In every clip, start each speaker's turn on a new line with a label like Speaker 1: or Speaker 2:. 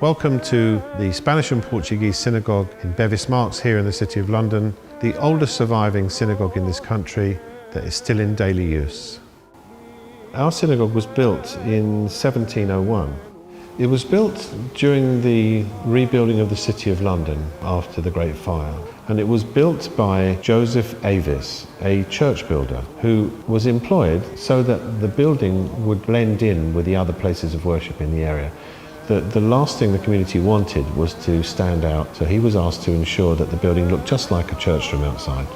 Speaker 1: Welcome to the Spanish and Portuguese Synagogue in Bevis here in the City of London, the oldest surviving synagogue in this country that is still in daily use. Our synagogue was built in 1701. It was built during the rebuilding of the City of London after the Great Fire. And it was built by Joseph Bevis, a church builder, who was employed so that the building would blend in with the other places of worship in the area. The last thing the community wanted was to stand out, so he was asked to ensure that the building looked just like a church from outside.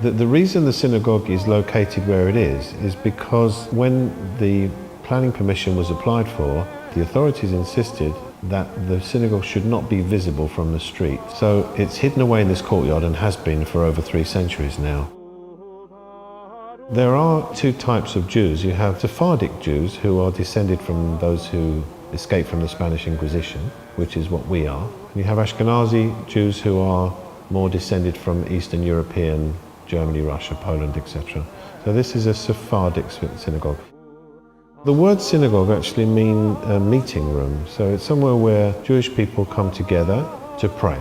Speaker 1: The reason the synagogue is located where it is because when the planning permission was applied for, the authorities insisted that the synagogue should not be visible from the street. So it's hidden away in this courtyard and has been for over 3 centuries now. There are 2 types of Jews. You have Sephardic Jews, who are descended from those who escaped from the Spanish Inquisition, which is what we are. And you have Ashkenazi Jews, who are more descended from Eastern European, Germany, Russia, Poland, etc. So this is a Sephardic synagogue. The word synagogue actually means a meeting room, so it's somewhere where Jewish people come together to pray.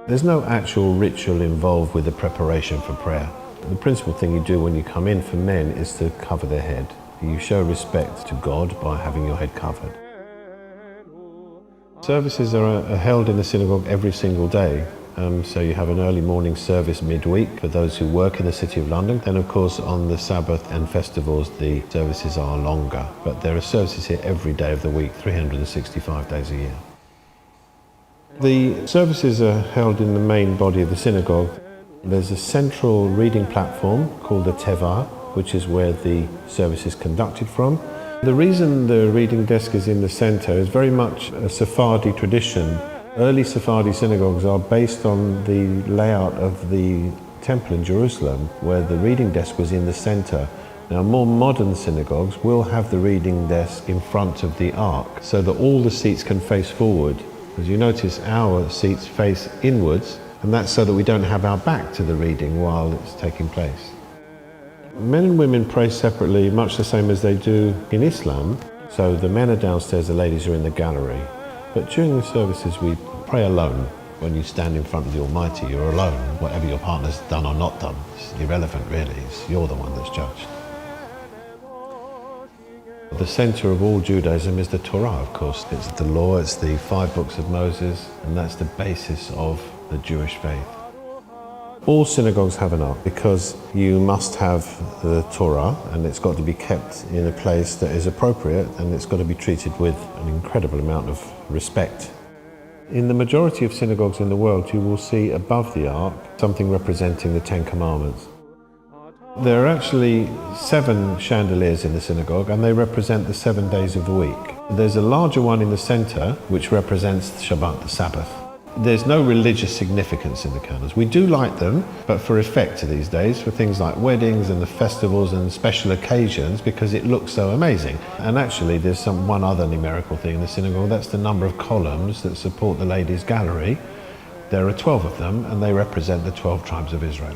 Speaker 1: There's no actual ritual involved with the preparation for prayer. The principal thing you do when you come in for men is to cover their head. You show respect to God by having your head covered. Services are held in the synagogue every single day. So you have an early morning service midweek for those who work in the City of London. Then of course on the Sabbath and festivals the services are longer. But there are services here every day of the week, 365 days a year. The services are held in the main body of the synagogue. There's a central reading platform called the Teva, which is where the service is conducted from. The reason the reading desk is in the center is very much a Sephardi tradition. Early Sephardi synagogues are based on the layout of the temple in Jerusalem, where the reading desk was in the center. Now, more modern synagogues will have the reading desk in front of the ark, so that all the seats can face forward. As you notice, our seats face inwards, and that's so that we don't have our back to the reading while it's taking place. Men and women pray separately, much the same as they do in Islam. So the men are downstairs, the ladies are in the gallery. But during the services we pray alone. When you stand in front of the Almighty, you're alone. Whatever your partner's done or not done, it's irrelevant really. You're the one that's judged. The center of all Judaism is the Torah, of course. It's the law, it's the 5 books of Moses, and that's the basis of the Jewish faith. All synagogues have an ark because you must have the Torah, and it's got to be kept in a place that is appropriate, and it's got to be treated with an incredible amount of respect. In the majority of synagogues in the world, you will see above the ark something representing the 10 Commandments. There are actually 7 chandeliers in the synagogue, and they represent the 7 days of the week. There's a larger one in the center, which represents Shabbat, the Sabbath. There's no religious significance in the candles. We do light them, but for effect these days, for things like weddings and the festivals and special occasions, because it looks so amazing. And actually there's one other numerical thing in the synagogue, that's the number of columns that support the ladies' gallery. There are 12 of them, and they represent the 12 tribes of Israel.